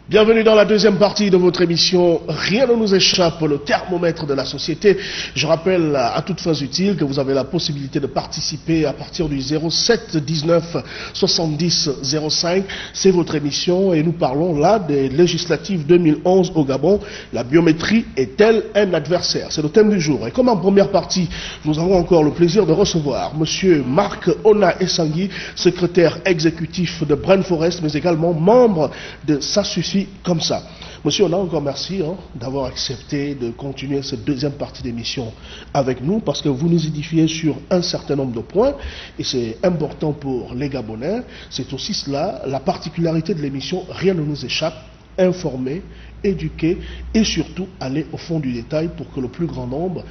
Bienvenue dans la deuxième partie de votre émission Rien ne nous échappe, le thermomètre de la société. Je rappelle à toutes fins utiles que vous avez la possibilité de participer à partir du 07 19 70 05. C'est votre émission et nous parlons là des législatives 2011 au Gabon. La biométrie est-elle un adversaire? C'est le thème du jour. Et comme en première partie, nous avons encore le plaisir de recevoir Monsieur Marc Ona Essangui, secrétaire exécutif de Brain Forest, mais également membre de Ça suffit comme ça. Monsieur, on a encore merci d'avoir accepté de continuer cette deuxième partie d'émission avec nous parce que vous nous édifiez sur un certain nombre de points et c'est important pour les Gabonais. C'est aussi cela, la particularité de l'émission Rien ne nous échappe, informer, éduquer et surtout aller au fond du détail pour que le plus grand nombre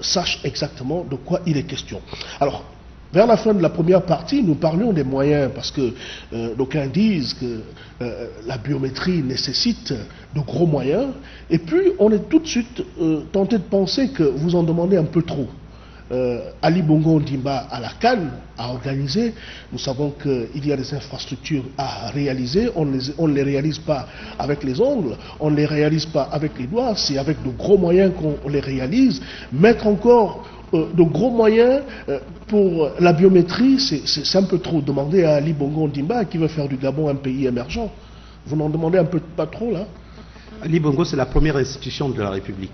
sache exactement de quoi il est question. Alors, vers la fin de la première partie, nous parlions des moyens, parce que d'aucuns disent que la biométrie nécessite de gros moyens, et puis on est tout de suite tenté de penser que vous en demandez un peu trop. Ali Bongo Ondimba à la CAN à organiser, nous savons qu'il y a des infrastructures à réaliser, on ne les réalise pas avec les ongles, on ne les réalise pas avec les doigts, c'est avec de gros moyens qu'on les réalise. Mettre encore de gros moyens pour la biométrie, c'est un peu trop. Demander à Ali Bongo Ondimba qui veut faire du Gabon un pays émergent. Vous n'en demandez un peu pas trop là? Ali Bongo, c'est la première institution de la République.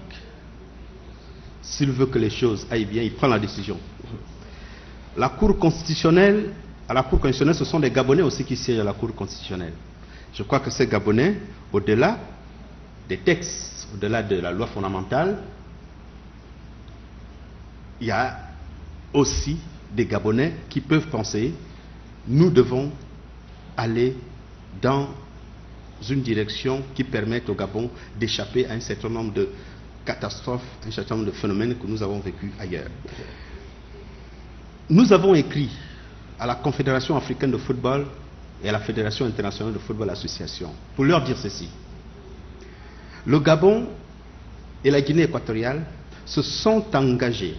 S'il veut que les choses aillent bien, il prend la décision. La Cour constitutionnelle, à la Cour constitutionnelle, ce sont les Gabonais aussi qui siègent à la Cour constitutionnelle. Je crois que ces Gabonais, au-delà des textes, au-delà de la loi fondamentale, il y a aussi des Gabonais qui peuvent penser, nous devons aller dans une direction qui permette au Gabon d'échapper à un certain nombre de catastrophes, un certain nombre de phénomènes que nous avons vécus ailleurs. Nous avons écrit à la Confédération africaine de football et à la Fédération internationale de football association pour leur dire ceci. Le Gabon et la Guinée équatoriale se sont engagés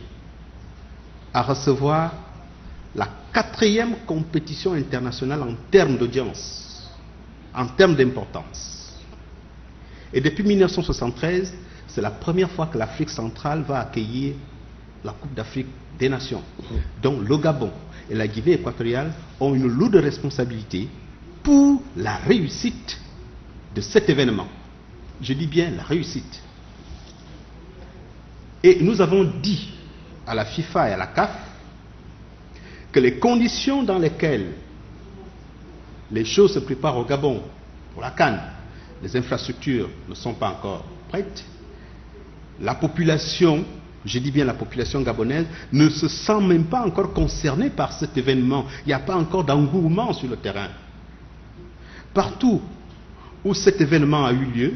à recevoir la 4e compétition internationale en termes d'audience, en termes d'importance. Et depuis 1973, c'est la première fois que l'Afrique centrale va accueillir la Coupe d'Afrique des Nations. Donc le Gabon et la Guinée équatoriale ont une lourde responsabilité pour la réussite de cet événement. Je dis bien la réussite. Et nous avons dit à la FIFA et à la CAF que les conditions dans lesquelles les choses se préparent au Gabon pour la CAN, les infrastructures ne sont pas encore prêtes, la population, je dis bien la population gabonaise, ne se sent même pas encore concernée par cet événement. Il n'y a pas encore d'engouement sur le terrain. Partout où cet événement a eu lieu,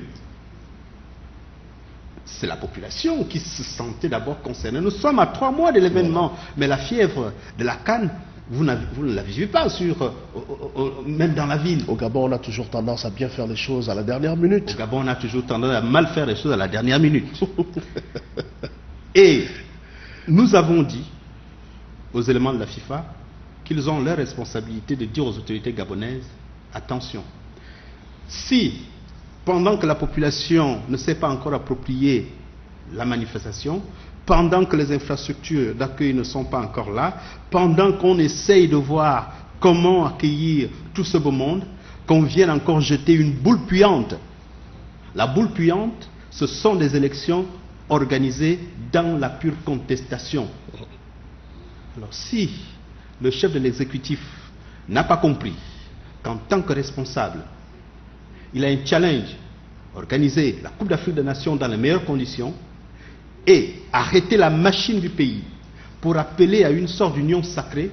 c'est la population qui se sentait d'abord concernée. Nous sommes à 3 mois de l'événement, mais la fièvre de la CAN, vous ne la vivez pas même dans la ville. Au Gabon, on a toujours tendance à bien faire les choses à la dernière minute. Au Gabon, on a toujours tendance à mal faire les choses à la dernière minute. Et nous avons dit aux éléments de la FIFA qu'ils ont leur responsabilité de dire aux autorités gabonaises, attention, si pendant que la population ne s'est pas encore appropriée la manifestation, pendant que les infrastructures d'accueil ne sont pas encore là, pendant qu'on essaye de voir comment accueillir tout ce beau monde, qu'on vienne encore jeter une boule puante. La boule puante, ce sont des élections organisées dans la pure contestation. Alors si le chef de l'exécutif n'a pas compris qu'en tant que responsable, il a un challenge, organiser la Coupe d'Afrique des Nations dans les meilleures conditions et arrêter la machine du pays pour appeler à une sorte d'union sacrée,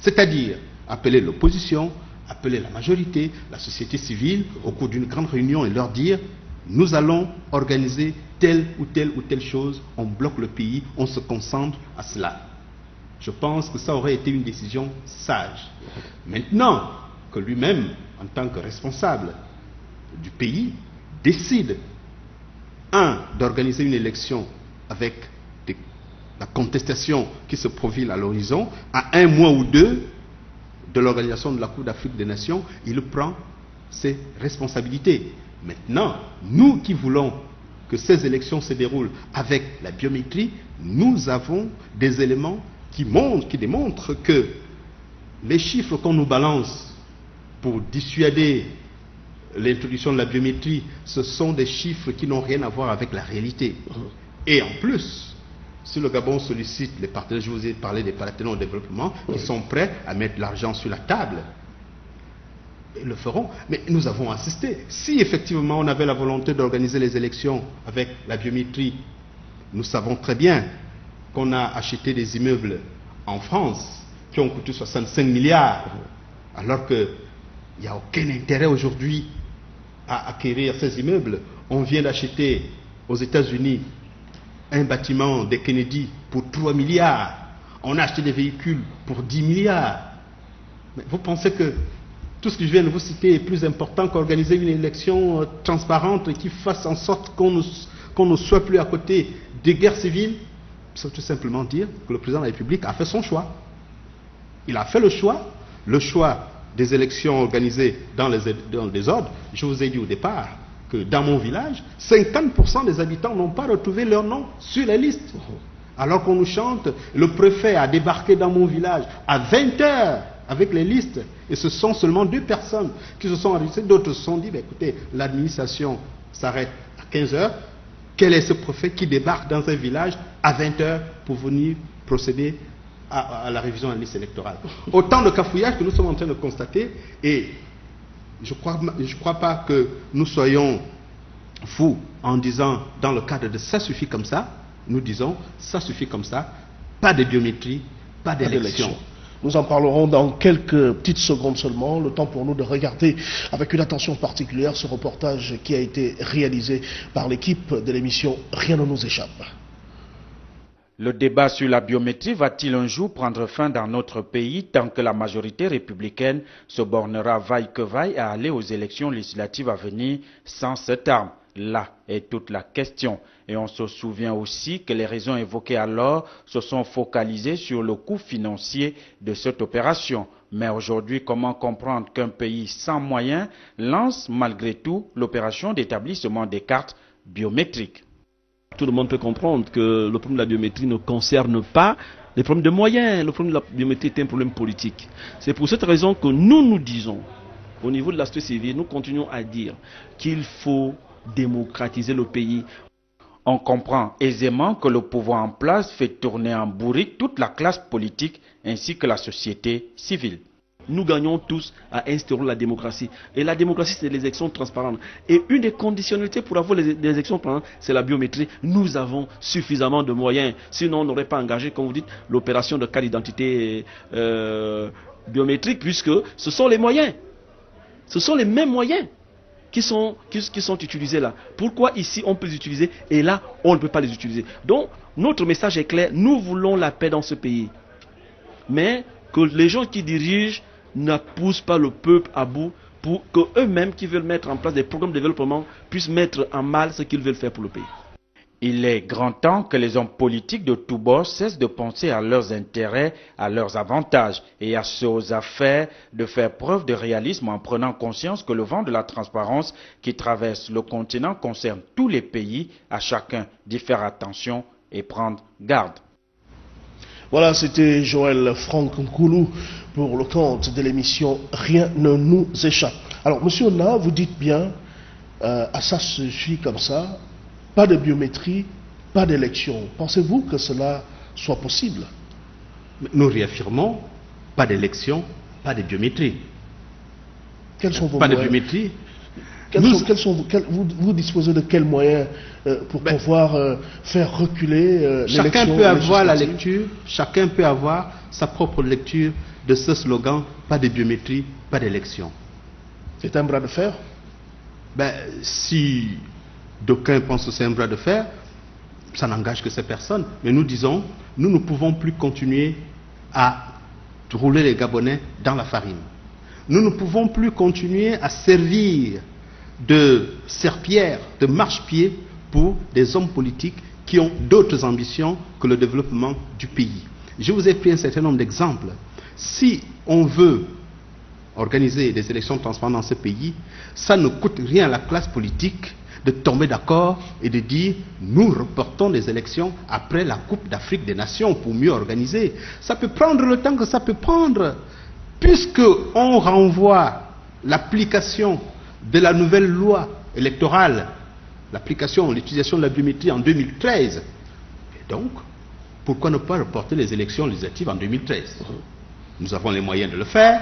c'est-à-dire appeler l'opposition, appeler la majorité, la société civile au cours d'une grande réunion et leur dire nous allons organiser telle ou telle chose, on bloque le pays, on se concentre à cela. Je pense que ça aurait été une décision sage. Maintenant que lui-même, en tant que responsable du pays, décide, d'organiser une élection avec la contestation qui se profile à l'horizon, à 1 mois ou 2 de l'organisation de la Coupe d'Afrique des Nations, il prend ses responsabilités. Maintenant, nous qui voulons que ces élections se déroulent avec la biométrie, nous avons des éléments qui démontrent que les chiffres qu'on nous balance pour dissuader l'introduction de la biométrie, ce sont des chiffres qui n'ont rien à voir avec la réalité. Et en plus, si le Gabon sollicite les partenaires, je vous ai parlé des partenaires au développement, qui sont prêts à mettre l'argent sur la table, ils le feront. Mais nous avons assisté. Si effectivement on avait la volonté d'organiser les élections avec la biométrie, nous savons très bien qu'on a acheté des immeubles en France qui ont coûté 65 milliards, alors qu'il n'y a aucun intérêt aujourd'hui à acquérir ces immeubles. On vient d'acheter aux États-Unis un bâtiment des Kennedy pour 3 milliards. On a acheté des véhicules pour 10 milliards. Mais vous pensez que tout ce que je viens de vous citer est plus important qu'organiser une élection transparente qui fasse en sorte qu'on ne soit plus à côté des guerres civiles? C'est tout simplement dire que le président de la République a fait son choix. Il a fait le choix des élections organisées dans le désordre. Je vous ai dit au départ que dans mon village, 50% des habitants n'ont pas retrouvé leur nom sur les listes. Alors qu'on nous chante, le préfet a débarqué dans mon village à 20h avec les listes, et ce sont seulement 2 personnes qui se sont enregistrées. D'autres se sont dit, écoutez, l'administration s'arrête à 15h. Quel est ce préfet qui débarque dans un village à 20h pour venir procéder à la révision de la liste électorale? Autant de cafouillages que nous sommes en train de constater, et je ne crois pas que nous soyons fous en disant, dans le cadre de ça suffit comme ça, nous disons, ça suffit comme ça, pas de biométrie, pas d'élection. Nous en parlerons dans quelques petites secondes seulement. Le temps pour nous de regarder avec une attention particulière ce reportage qui a été réalisé par l'équipe de l'émission Rien ne nous échappe. Le débat sur la biométrie va-t-il un jour prendre fin dans notre pays tant que la majorité républicaine se bornera vaille que vaille à aller aux élections législatives à venir sans cette arme? Là est toute la question. Et on se souvient aussi que les raisons évoquées alors se sont focalisées sur le coût financier de cette opération. Mais aujourd'hui, comment comprendre qu'un pays sans moyens lance malgré tout l'opération d'établissement des cartes biométriques? Tout le monde peut comprendre que le problème de la biométrie ne concerne pas les problèmes de moyens. Le problème de la biométrie est un problème politique. C'est pour cette raison que nous disons, au niveau de la société civile, nous continuons à dire qu'il faut démocratiser le pays. On comprend aisément que le pouvoir en place fait tourner en bourrique toute la classe politique ainsi que la société civile. Nous gagnons tous à instaurer la démocratie. Et la démocratie, c'est les élections transparentes. Et une des conditionnalités pour avoir des élections transparentes, c'est la biométrie. Nous avons suffisamment de moyens. Sinon, on n'aurait pas engagé, comme vous dites, l'opération de carte d'identité biométrique, puisque ce sont les moyens. Ce sont les mêmes moyens qui sont utilisés là. Pourquoi ici on peut les utiliser et là on ne peut pas les utiliser? Donc notre message est clair, nous voulons la paix dans ce pays. Mais que les gens qui dirigent ne poussent pas le peuple à bout pour qu'eux-mêmes qui veulent mettre en place des programmes de développement puissent mettre en mal ce qu'ils veulent faire pour le pays. Il est grand temps que les hommes politiques de tous bords cessent de penser à leurs intérêts, à leurs avantages et à ceux aux affaires de faire preuve de réalisme en prenant conscience que le vent de la transparence qui traverse le continent concerne tous les pays, à chacun d'y faire attention et prendre garde. Voilà, c'était Joël Franck Nkoulou pour le compte de l'émission Rien ne nous échappe. Alors, monsieur Na, vous dites bien, à ça suffit comme ça. Pas de biométrie, pas d'élection. Pensez-vous que cela soit possible? Nous réaffirmons, pas d'élection, pas de biométrie. Quels sont vos pas moyens? De biométrie. Vous disposez de quels moyens pour pouvoir faire reculer l'élection? Chacun peut avoir la lecture, chacun peut avoir sa propre lecture de ce slogan, pas de biométrie, pas d'élection. C'est un bras de fer? Si d'aucuns pensent que c'est un bras de fer, ça n'engage que ces personnes. Mais nous disons, nous ne pouvons plus continuer à rouler les Gabonais dans la farine. Nous ne pouvons plus continuer à servir de serpillère, de marchepied pour des hommes politiques qui ont d'autres ambitions que le développement du pays. Je vous ai pris un certain nombre d'exemples. Si on veut organiser des élections transparentes dans ce pays, ça ne coûte rien à la classe politique de tomber d'accord et de dire nous reportons les élections après la Coupe d'Afrique des Nations pour mieux organiser. Ça peut prendre le temps que ça peut prendre, puisque on renvoie l'application de la nouvelle loi électorale, l'utilisation de la biométrie en 2013. Et donc, pourquoi ne pas reporter les élections législatives en 2013? Nous avons les moyens de le faire,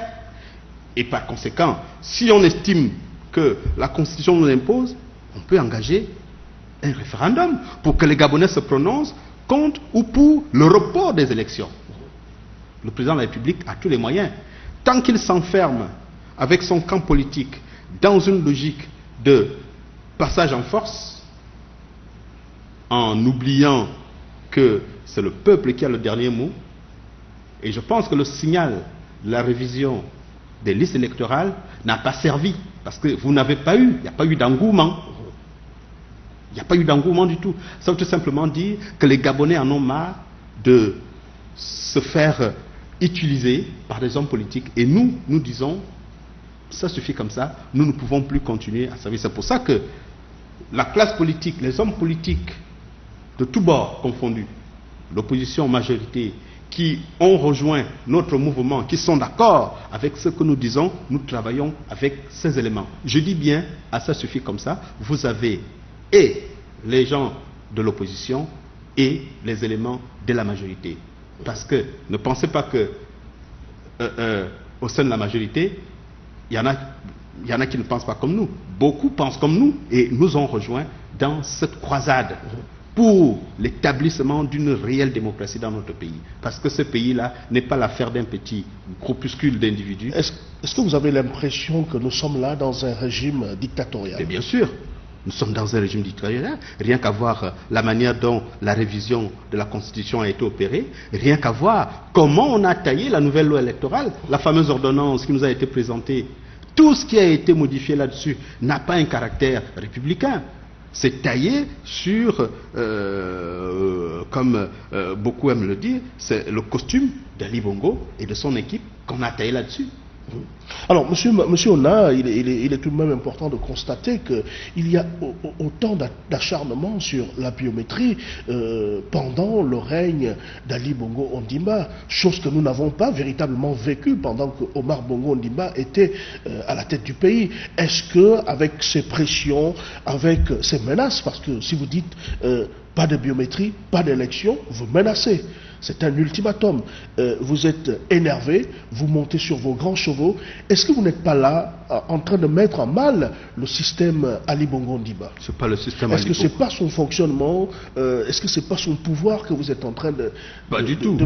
et par conséquent, si on estime que la Constitution nous impose, on peut engager un référendum pour que les Gabonais se prononcent contre ou pour le report des élections. Le président de la République a tous les moyens. Tant qu'il s'enferme avec son camp politique dans une logique de passage en force, en oubliant que c'est le peuple qui a le dernier mot, et je pense que le signal de la révision des listes électorales n'a pas servi, parce que vous n'avez pas eu, il n'y a pas eu d'engouement. Il n'y a pas eu d'engouement du tout. Ça veut tout simplement dire que les Gabonais en ont marre de se faire utiliser par des hommes politiques. Et nous disons, ça suffit comme ça, nous ne pouvons plus continuer à servir. C'est pour ça que la classe politique, les hommes politiques de tous bords confondus, l'opposition majorité, qui ont rejoint notre mouvement, qui sont d'accord avec ce que nous disons, nous travaillons avec ces éléments. Je dis bien, ça suffit comme ça, vous avez et les gens de l'opposition et les éléments de la majorité. Parce que ne pensez pas que au sein de la majorité, il y en a qui ne pensent pas comme nous. Beaucoup pensent comme nous et nous ont rejoints dans cette croisade pour l'établissement d'une réelle démocratie dans notre pays. Parce que ce pays-là n'est pas l'affaire d'un petit groupuscule d'individus. Est-ce que vous avez l'impression que nous sommes là dans un régime dictatorial? Et bien sûr. Nous sommes dans un régime dictatorial, rien qu'à voir la manière dont la révision de la Constitution a été opérée, rien qu'à voir comment on a taillé la nouvelle loi électorale, la fameuse ordonnance qui nous a été présentée. Tout ce qui a été modifié là-dessus n'a pas un caractère républicain. C'est taillé sur, comme beaucoup aiment le dire, c'est le costume d'Ali Bongo et de son équipe qu'on a taillé là-dessus. Alors, monsieur Ona, il est tout de même important de constater qu'il y a autant d'acharnement sur la biométrie pendant le règne d'Ali Bongo Ondimba, chose que nous n'avons pas véritablement vécue pendant que Omar Bongo Ondimba était à la tête du pays. Est-ce que, avec ces pressions, avec ces menaces, parce que si vous dites pas de biométrie, pas d'élection, vous menacez. C'est un ultimatum. Vous êtes énervé, vous montez sur vos grands chevaux. Est-ce que vous n'êtes pas là en train de mettre en mal le système Ali Bongo Ondimba? C'est pas le système Ali Bongo. Est-ce que c'est pas son fonctionnement, est-ce que c'est pas son pouvoir que vous êtes en train de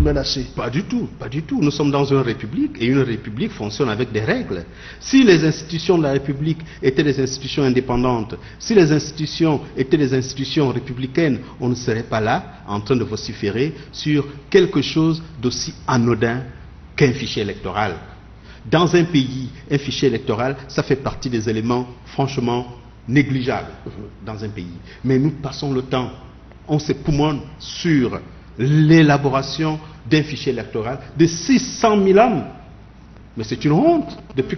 menacer? Pas du tout, pas du tout. Nous sommes dans une république et une république fonctionne avec des règles. Si les institutions de la république étaient des institutions indépendantes, si les institutions étaient des institutions républicaines, on ne serait pas là en train de vociférer sur quelque chose d'aussi anodin qu'un fichier électoral. Dans un pays, un fichier électoral, ça fait partie des éléments franchement négligeables dans un pays. Mais nous passons le temps, on s'époumonne sur l'élaboration d'un fichier électoral de 600 000 hommes. Mais c'est une honte. Depuis